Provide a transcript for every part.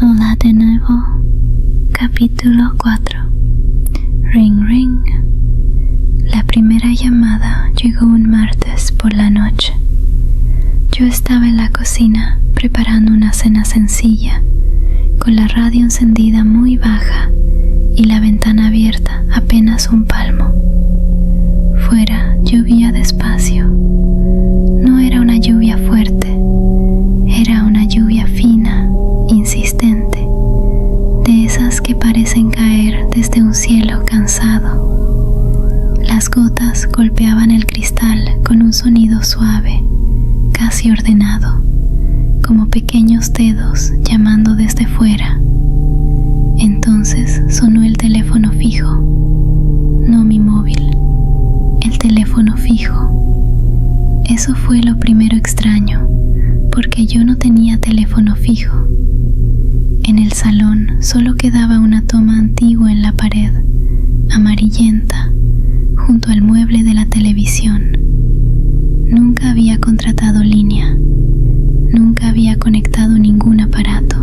Hola de nuevo. Capítulo 4. Ring ring. La primera llamada llegó un martes por la noche. Yo estaba en la cocina preparando una cena sencilla, con la radio encendida muy baja y la ventana abierta apenas un palmo. Fuera llovía despacio. No era una lluvia fuerte, era una lluvia fina, insistente, de esas que parecen caer desde un cielo cansado. Las gotas golpeaban el cristal con un sonido suave, casi ordenado, como pequeños dedos llamando desde fuera. Entonces sonó el teléfono fijo, no mi móvil, el teléfono fijo. Eso fue lo primero extraño, porque yo no tenía teléfono fijo. En el salón solo quedaba una toma antigua en la pared, amarillenta, junto al mueble de la televisión. Nunca había contratado línea, nunca había conectado ningún aparato,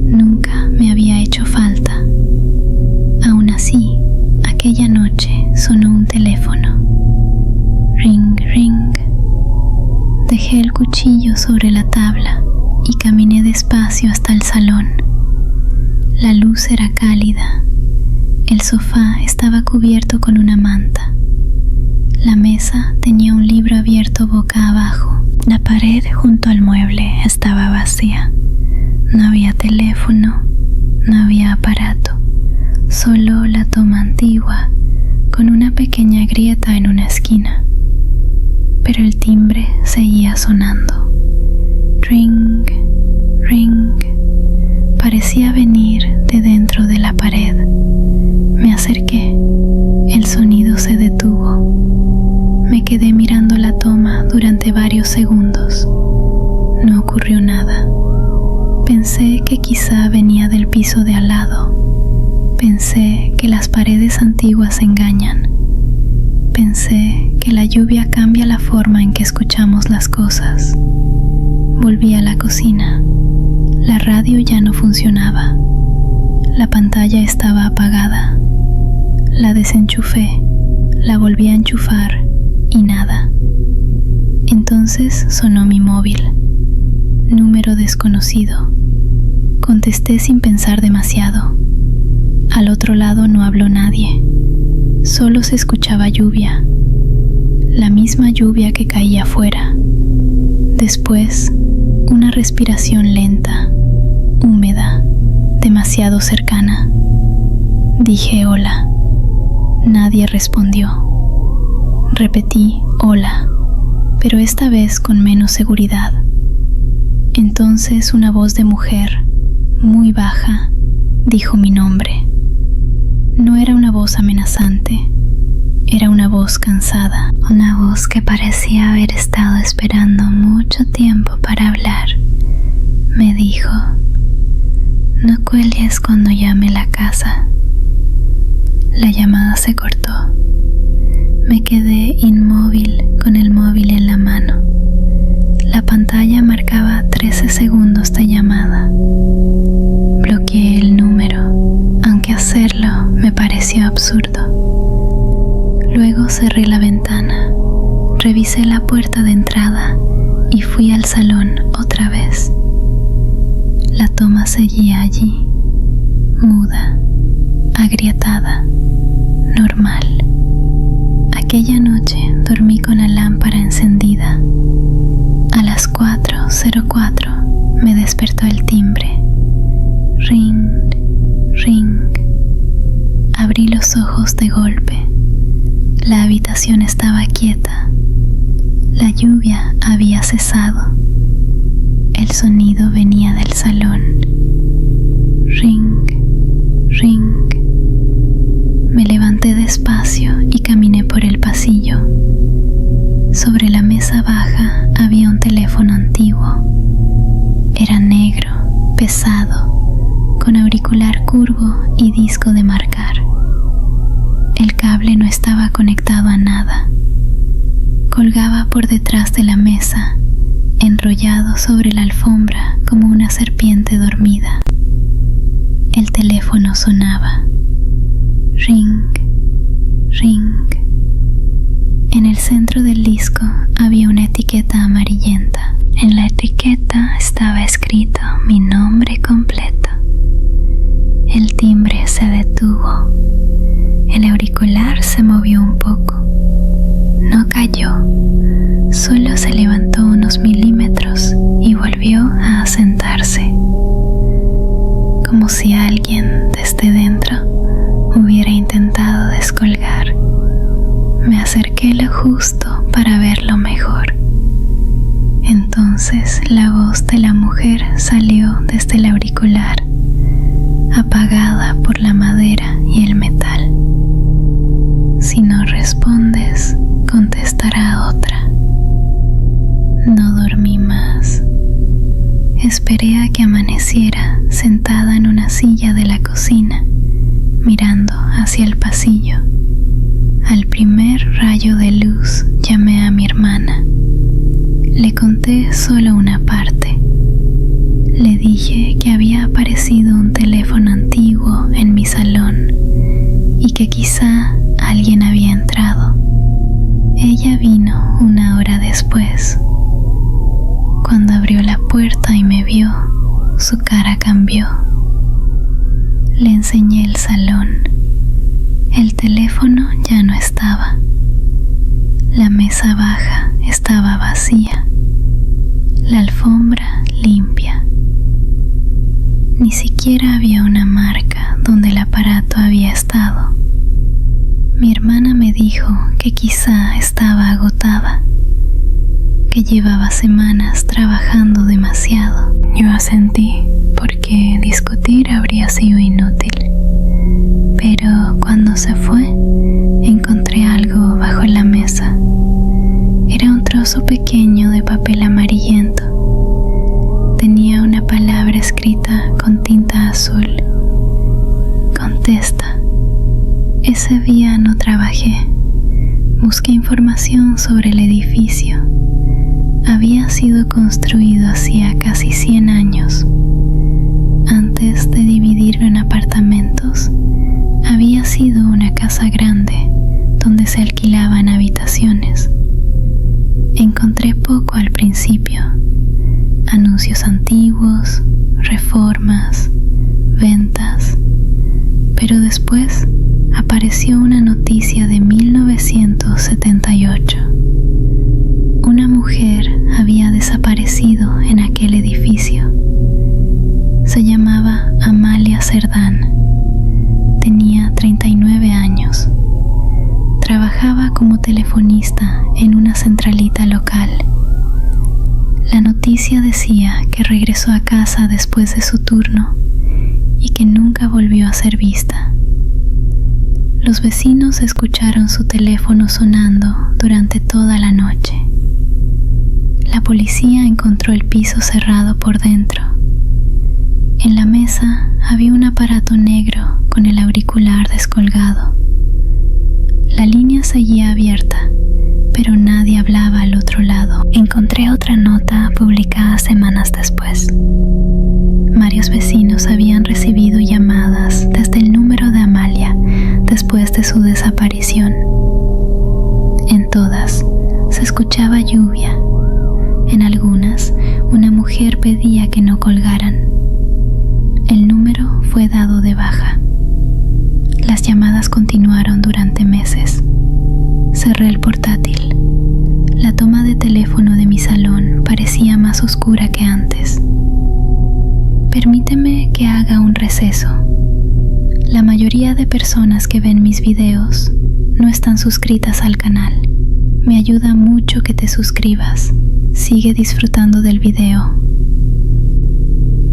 nunca me había hecho falta. Aún así, aquella noche sonó un teléfono. Ring, ring. Dejé el cuchillo sobre la tabla y caminé despacio hasta el salón. La luz era cálida. El sofá estaba cubierto con una manta. La mesa tenía un libro abierto boca abajo. La pared junto al mueble estaba vacía. No había teléfono, no había aparato, solo la toma antigua con una pequeña grieta en una esquina. Pero el timbre seguía sonando. Ring, ring. Parecía venir de dentro de la pared. Me acerqué. El sonido se detuvo. Me quedé mirando la toma durante varios segundos. No ocurrió nada. Pensé que quizá venía del piso de al lado. Pensé que las paredes antiguas engañan. Pensé que la lluvia cambia la forma en que escuchamos las cosas. Volví a la cocina. La radio ya no funcionaba. La pantalla estaba apagada. La desenchufé, la volví a enchufar y nada. Entonces sonó mi móvil. Número desconocido. Contesté sin pensar demasiado. Al otro lado no habló nadie. Solo se escuchaba lluvia. La misma lluvia que caía afuera. Después, una respiración lenta, húmeda, demasiado cercana. Dije hola. Nadie respondió. Repetí hola, pero esta vez con menos seguridad. Entonces una voz de mujer, muy baja, dijo mi nombre. No era una voz amenazante, era una voz cansada, una voz que parecía haber estado esperando mucho tiempo para hablar. Me dijo: no cuelgues cuando llame la casa. La llamada se cortó. Me quedé inmóvil con el móvil en la mano. La pantalla marcaba 13 segundos de llamada. Bloqueé el número, aunque hacerlo me pareció absurdo. Luego cerré la ventana, revisé la puerta de entrada y fui al salón otra vez. La toma seguía allí, muda, agrietada, normal. Aquella noche dormí con la lámpara encendida. A las 4:04 me despertó el timbre. Ring, ring. Abrí los ojos de golpe. La habitación estaba quieta. La lluvia había cesado. El sonido venía del salón. Ring, ring. Me levanté despacio y caminé por el pasillo. Sobre la mesa baja había un teléfono antiguo. Era negro, pesado, con auricular curvo y disco de marcar. El cable no estaba conectado a nada. Colgaba por detrás de la mesa, enrollado sobre la alfombra como una serpiente dormida. El teléfono sonaba. Ring, ring. En el centro del disco había una etiqueta amarillenta. En la etiqueta estaba escrito mi nombre completo. El timbre se detuvo. El auricular se movió un poco. No cayó, solo se levantó unos milímetros y volvió a asentarse, como si alguien desde dentro hubiera intentado descolgar. Me acerqué lo justo para verlo mejor. Entonces la voz de la mujer salió desde el auricular, apagada por la madera y el metal. Si no respondes, contestará otra. No dormí más. Esperé a que amaneciera sentada en una silla de la cocina, mirando hacia el pasillo. Al primer rayo de luz llamé a mi hermana. Le conté solo una parte. Le dije que había aparecido un teléfono antiguo en mi salón y que quizá alguien había entrado. Ella vino una hora después. Cuando abrió la puerta y me vio, su cara cambió. Le enseñé el salón. El teléfono ya no estaba. La mesa baja estaba vacía. La alfombra limpia. Ni siquiera había una marca donde el aparato había estado. Mi hermana me dijo que quizá estaba agotada, que llevaba semanas trabajando demasiado. Yo asentí porque discutir habría sido inútil. Pero cuando se fue, encontré algo bajo la mesa. Era un trozo pequeño de papel amarillento. Tenía una palabra escrita con tinta azul. Contesta. Ese día no trabajé. Busqué información sobre el edificio. Había sido construido hacía casi 100 años. Antes de dividirlo en apartamentos, había sido una casa grande donde se alquilaban habitaciones. Encontré poco al principio. Anuncios antiguos, reformas, ventas. Pero después apareció una noticia de 1978. Una mujer había desaparecido en aquel edificio. Se llamaba Amalia Cerdán. Tenía 39 años. Trabajaba como telefonista en una centralita local. La noticia decía que regresó a casa después de su turno y que nunca volvió a ser vista. Los vecinos escucharon su teléfono sonando durante toda la noche. La policía encontró el piso cerrado por dentro. En la mesa había un aparato negro con el auricular descolgado. La línea seguía abierta, pero nadie hablaba al otro lado. Encontré otra nota publicada semanas después. Varios vecinos habían recibido llamadas desde el número de Amalia después de su desaparición. En todas se escuchaba lluvia. En algunas, una mujer pedía que no colgaran. El número fue dado de baja. Las llamadas continuaron durante meses. Cerré el portátil. La toma de teléfono de mi salón parecía más oscura que antes. Permíteme que haga un receso. La mayoría de personas que ven mis videos no están suscritas al canal. Me ayuda mucho que te suscribas. Sigue disfrutando del video.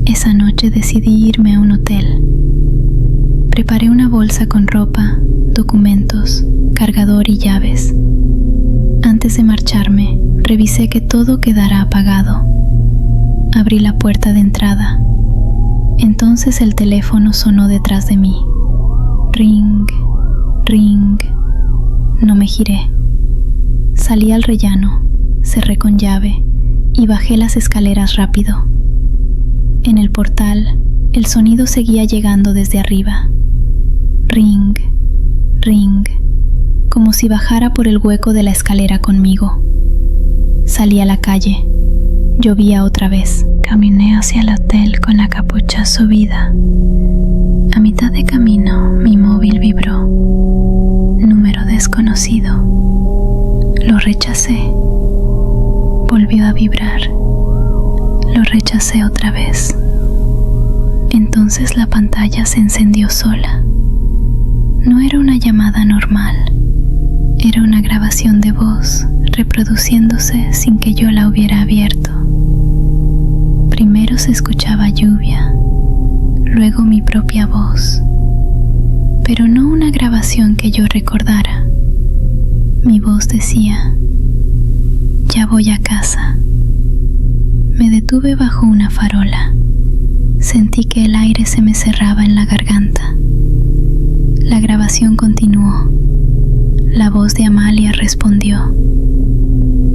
Esa noche decidí irme a un hotel. Preparé una bolsa con ropa, documentos, cargador y llaves. Antes de marcharme, revisé que todo quedara apagado. Abrí la puerta de entrada. Entonces el teléfono sonó detrás de mí. Ring, ring. No me giré. Salí al rellano, cerré con llave y bajé las escaleras rápido. En el portal, el sonido seguía llegando desde arriba. Ring, ring, como si bajara por el hueco de la escalera conmigo. Salí a la calle. Llovía otra vez. Caminé hacia el hotel con la capucha subida. A mitad de camino, mi móvil vibró. Número desconocido. Lo rechacé. Volvió a vibrar. Lo rechacé otra vez. Entonces la pantalla se encendió sola. No era una llamada normal. Era una grabación de voz reproduciéndose sin que yo la hubiera abierto. Primero se escuchaba lluvia, luego mi propia voz, pero no una grabación que yo recordara. Mi voz decía: ya voy a casa. Me detuve bajo una farola. Sentí que el aire se me cerraba en la garganta. La grabación continuó. La voz de Amalia respondió: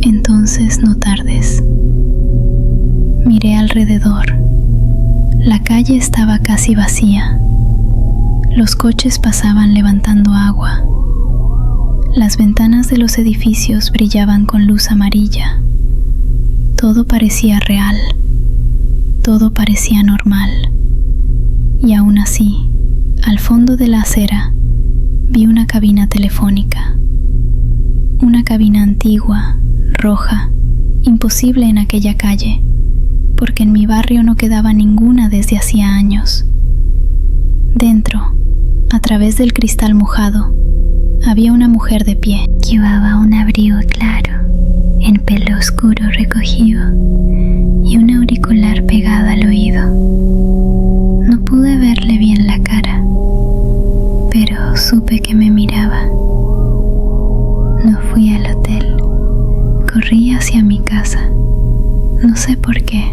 entonces no tardes. Miré alrededor. La calle estaba casi vacía. Los coches pasaban levantando agua. Las ventanas de los edificios brillaban con luz amarilla. Todo parecía real. Todo parecía normal. Y aún así, al fondo de la acera, vi una cabina telefónica. Una cabina antigua, roja, imposible en aquella calle, porque en mi barrio no quedaba ninguna desde hacía años. Dentro, a través del cristal mojado, había una mujer de pie. Llevaba un abrigo claro, en pelo oscuro recogido, y un auricular pegado al oído. No pude verle bien la cara, pero supe que me miraba. No fui al hotel. Corrí hacia mi casa. No sé por qué.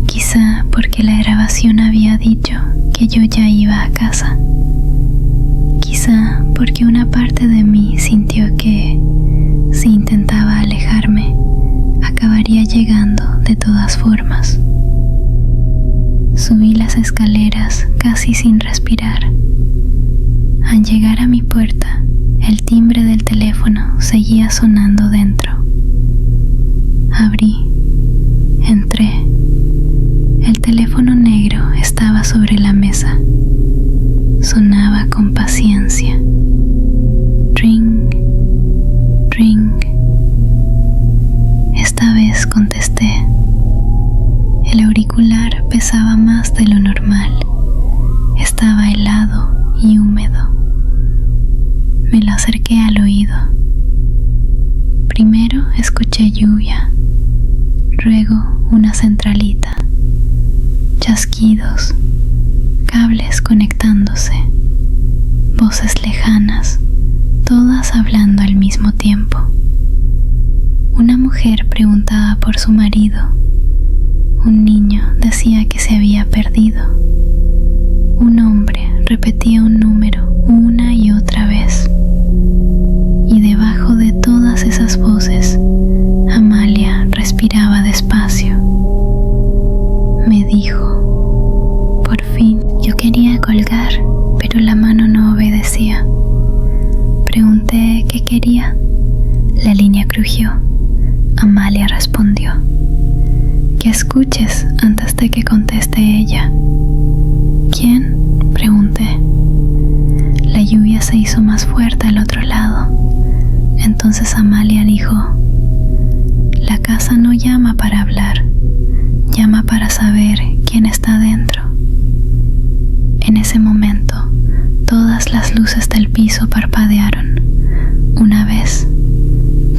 Quizá porque la grabación había dicho que yo ya iba a casa. Quizá porque una parte de mí sintió que, si intentaba alejarme, acabaría llegando de todas formas. Subí las escaleras casi sin respirar. Al llegar a mi puerta, el timbre del teléfono seguía sonando dentro. Abrí. Entré. El teléfono negro estaba sobre la mesa. Sonaba con paciencia. Ring, ring. Esta vez contesté. El auricular pesaba más de lo normal. Estaba helado y húmedo. Me lo acerqué al oído. Primero escuché lluvia, luego una centralita, chasquidos, cables conectándose, voces lejanas, todas hablando al mismo tiempo. Una mujer preguntaba por su marido. Un niño decía que se había perdido. Un hombre repetía un número una y otra vez. Y debajo de todas esas voces, Amalia respiraba despacio. Me dijo: por fin. Yo quería colgar, pero la mano no obedecía. Pregunté qué quería. La línea crujió. Amalia respondió: que escuches antes de que conteste ella. ¿Quién? Pregunté. La lluvia se hizo más fuerte al otro lado. Entonces Amalia dijo: la casa no llama para hablar, llama para saber quién está dentro. En ese momento, todas las luces del piso parpadearon. Una vez,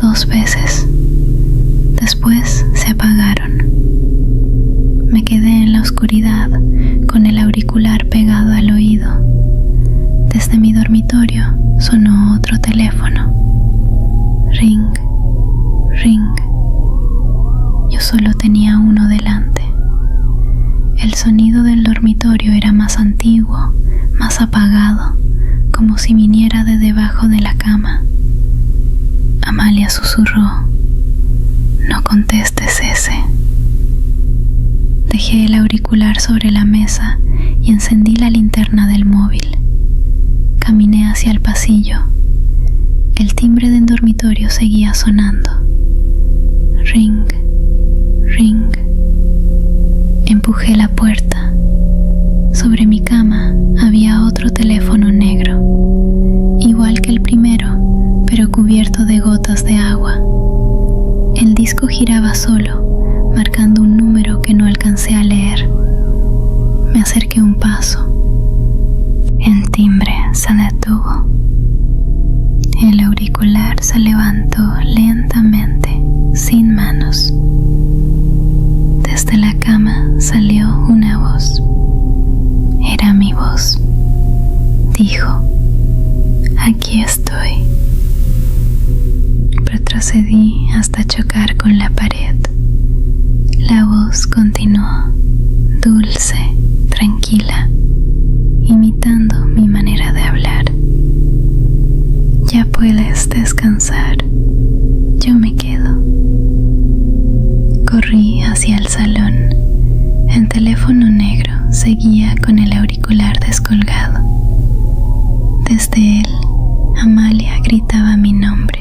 2 veces. Después se apagaron. Me quedé en la oscuridad con el auricular pegado al oído. Desde mi dormitorio sonó otro teléfono. Ring, ring. Yo solo tenía uno delante. El sonido del dormitorio era más antiguo, más apagado, como si viniera de debajo de la cama. Amalia susurró: no contestes ese. Dejé el auricular sobre la mesa y encendí la linterna del móvil. Caminé hacia el pasillo. El timbre del dormitorio seguía sonando. Ring, ring. Empujé la puerta. Sobre mi cama había otro teléfono negro, igual que el primero, pero cubierto de gotas de agua. El disco giraba solo, marcando un número que no alcancé a leer. Me acerqué un paso. El timbre se detuvo. El auricular se levantó lentamente, sin manos. Desde la cama salió una voz. Era mi voz. Dijo: aquí estoy. Retrocedí hasta chocar con la pared. La voz continuó, dulce, tranquila, imitando mi manera de hablar. Ya puedes descansar. Yo me quedo. Corrí hacia el salón. El teléfono negro seguía con el auricular descolgado. Desde él, Amalia gritaba mi nombre,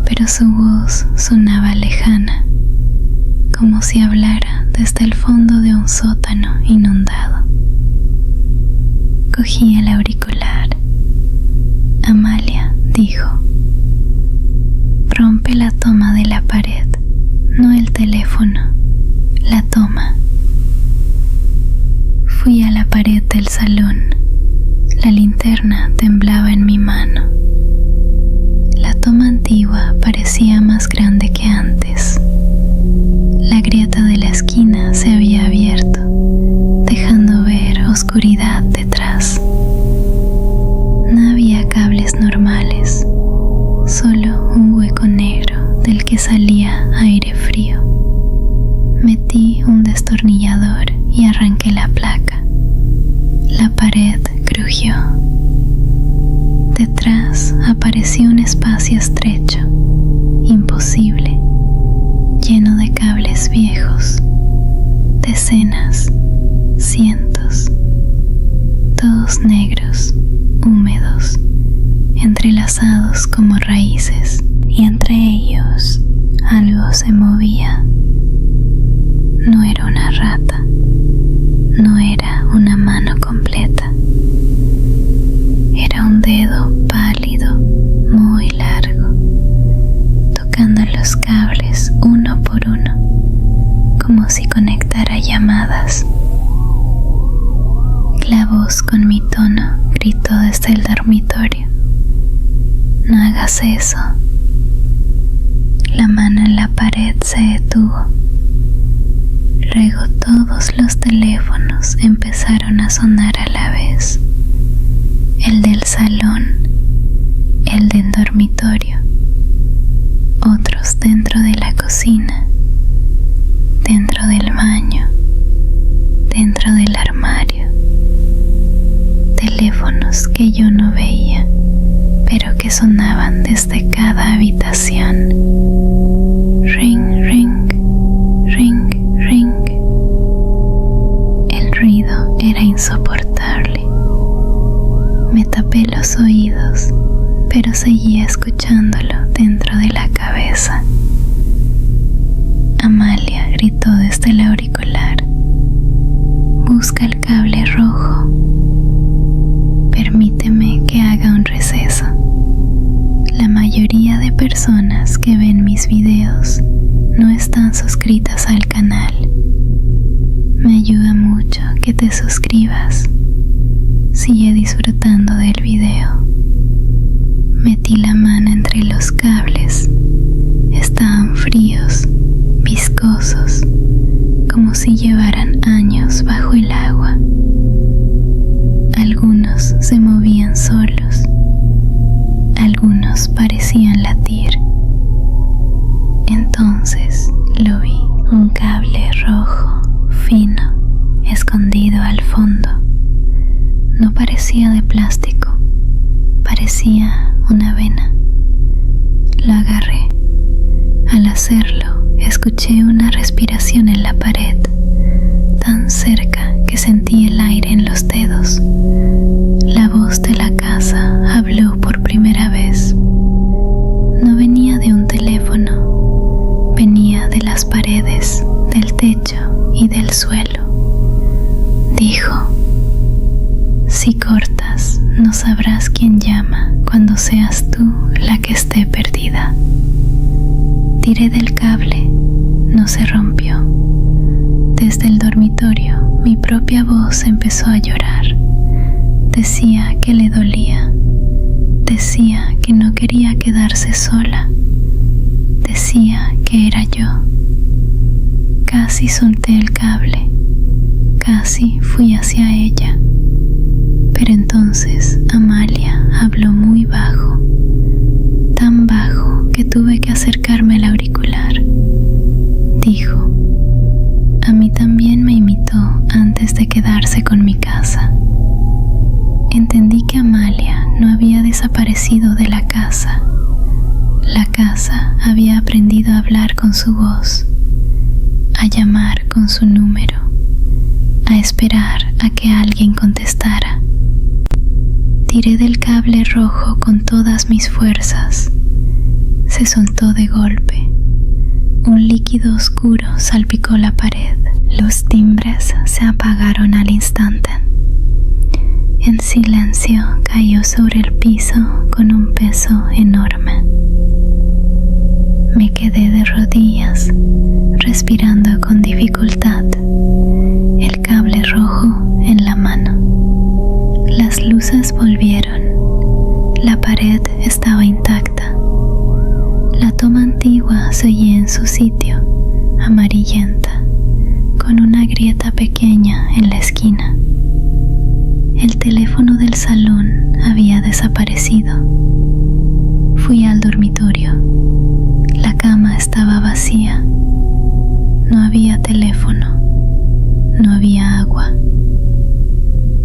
pero su voz sonaba lejana, como si hablara desde el fondo de un sótano inundado. Cogí el auricular. Amalia dijo: rompe la toma de la pared, no el teléfono, la toma. Fui a la pared del salón. La linterna temblaba en mi mano. La toma antigua parecía más grande que antes. La grieta de la esquina se había abierto, dejando ver oscuridad detrás. No había cables normales, solo un hueco negro del que salía aire frío. Metí un destornillador y arranqué la placa. La pared crujió. Detrás apareció un espacio estrecho, imposible, lleno de cables viejos, decenas, cientos, todos negros, húmedos, entrelazados como raíces, y entre ellos algo se movía. No era una rata, no era una mano completa. Era un dedo pálido, muy largo, tocando los cables uno por uno, como si conectara llamadas. La voz con mi tono gritó desde el dormitorio: no hagas eso. La mano en la pared se detuvo. Luego todos los teléfonos empezaron a sonar a la vez. El del salón, el del dormitorio, otros dentro de la cocina, dentro del baño, dentro del armario. Teléfonos que yo no veía, pero que sonaban desde cada habitación. Ring, ring, ring, ring. El ruido era insoportable. Me tapé los oídos, pero seguía escuchándolo dentro de la cabeza. Amalia gritó desde el auricular: busca el cable rojo. Permíteme que haga un receso. La mayoría de personas que ven mis videos no están suscritas al canal. Me ayuda mucho que te suscribas. Sigue disfrutando del video. Metí la mano entre los cables. Estaban fríos, viscosos, como si llevaran años bajo el agua. Algunos se movían solos. Algunos parecían latir. Entonces lo vi, un cable rojo, fino, escondido al fondo. No parecía de plástico, parecía una vena. Lo agarré. Al hacerlo, escuché una respiración en la pared. el aire en los dedos. La voz de la casa habló por primera vez. No venía de un teléfono, venía de las paredes, del techo y del suelo. Dijo: si cortas, no sabrás quién llama cuando seas tú la que esté perdida. Tiré del cable, no se rompió. Desde el dormitorio, mi propia voz empezó a llorar. Decía que le dolía. Decía que no quería quedarse sola. Decía que era yo. Casi solté el cable. Casi fui hacia ella. Pero entonces Amalia habló muy bajo. Tan bajo que tuve que acercarme al auricular. Dijo: a mí también me imitó antes de quedarse con mi casa. Entendí que Amalia no había desaparecido de la casa. La casa había aprendido a hablar con su voz, a llamar con su número, a esperar a que alguien contestara. Tiré del cable rojo con todas mis fuerzas. Se soltó de golpe. Un líquido oscuro salpicó la pared. Los timbres se apagaron al instante. El silencio cayó sobre el piso con un peso enorme. Me quedé de rodillas, respirando con dificultad, el cable rojo en la mano. Las luces volvieron. La pared estaba intacta. La toma antigua se oía en su sitio, amarillenta, con una grieta pequeña en la esquina. El teléfono del salón había desaparecido. Fui al dormitorio. La cama estaba vacía. No había teléfono. No había agua.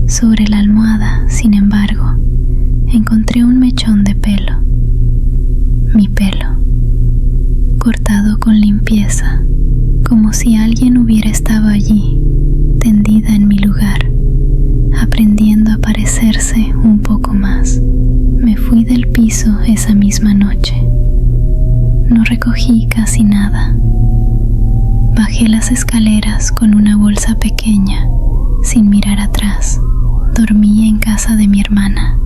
Sobre la almohada, sin embargo, encontré un mechón de pelo. Mi pelo, cortado con limpieza, como si alguien hubiera estado allí, tendida en mi lugar, aprendiendo a parecerse un poco más. Me fui del piso esa misma noche. No recogí casi nada. Bajé las escaleras con una bolsa pequeña, sin mirar atrás. Dormí en casa de mi hermana.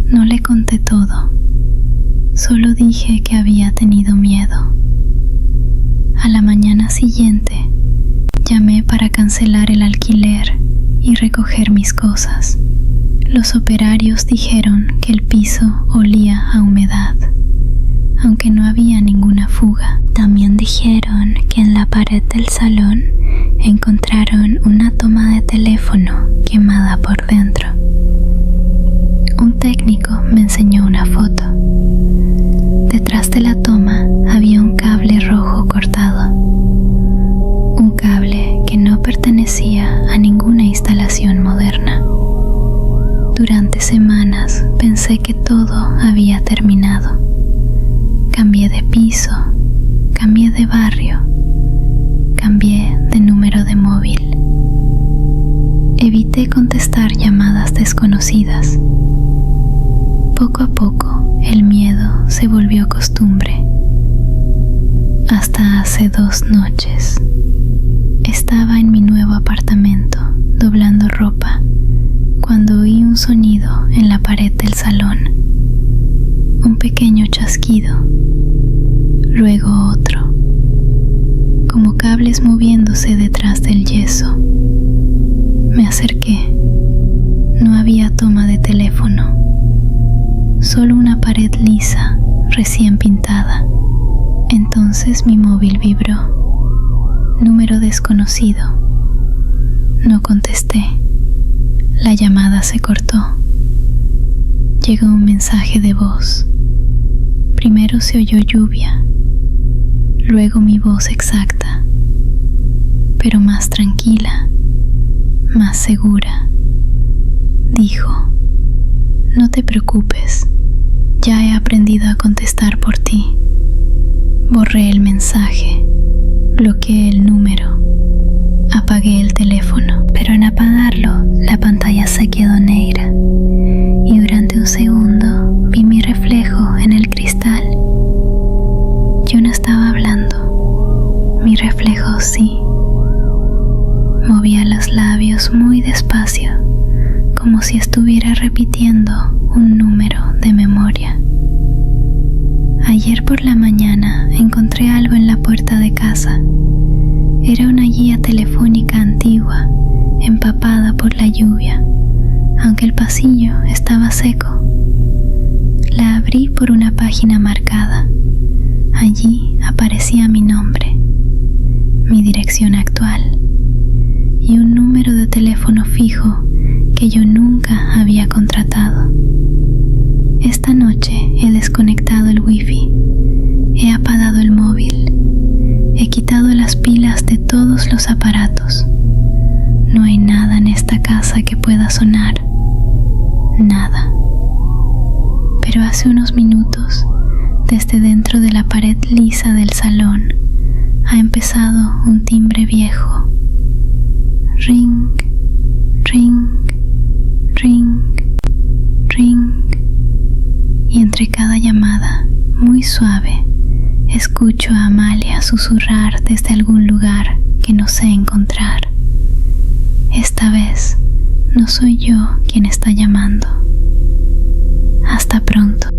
No le conté todo. Solo dije que había tenido miedo. A la mañana siguiente, llamé para cancelar el alquiler y recoger mis cosas. Los operarios dijeron que el piso olía a humedad, aunque no había ninguna fuga. También dijeron que en la pared del salón encontraron una toma de teléfono quemada por dentro. Un técnico me enseñó una foto. Detrás de la toma había un cable rojo cortado. Un cable que no pertenecía a ninguna instalación moderna. Durante semanas pensé que todo había terminado. Cambié de piso, cambié de barrio, cambié de número de móvil. Evité contestar llamadas desconocidas. Poco a poco, el miedo se volvió costumbre. Hasta hace 2 noches. Estaba en mi nuevo apartamento, doblando ropa, cuando oí un sonido en la pared del salón. Un pequeño chasquido. Luego otro. Como cables moviéndose detrás del yeso. Me acerqué. No había toma de teléfono. Solo una pared lisa, recién pintada. Entonces mi móvil vibró. Número desconocido. No contesté. La llamada se cortó. Llegó un mensaje de voz. Primero se oyó lluvia, luego mi voz exacta, pero más tranquila, más segura. Dijo: no te preocupes, ya he aprendido a contestar por ti. Borré el mensaje, bloqueé el número. Apagué el teléfono, pero en apagarlo, la pantalla se quedó negra y durante un segundo vi mi reflejo en el cristal. Yo no estaba hablando, mi reflejo sí. Movía los labios muy despacio, como si estuviera repitiendo un número de memoria. Ayer por la mañana encontré algo en la puerta de casa. Era una guía telefónica antigua, empapada por la lluvia, aunque el pasillo estaba seco. La abrí por una página marcada. Allí aparecía mi nombre, mi dirección actual y un número de teléfono fijo que yo nunca había contratado. Esta noche he desconectado el wifi, he apagado el móvil, he quitado las pilas de todos los aparatos. No hay nada en esta casa que pueda sonar, nada. Pero hace unos minutos, desde dentro de la pared lisa del salón, ha empezado un timbre viejo. Ring, ring, ring, ring. Y entre cada llamada, muy suave, escucho a Amalia susurrar desde algún lugar que no sé encontrar. Esta vez no soy yo quien está llamando. Hasta pronto.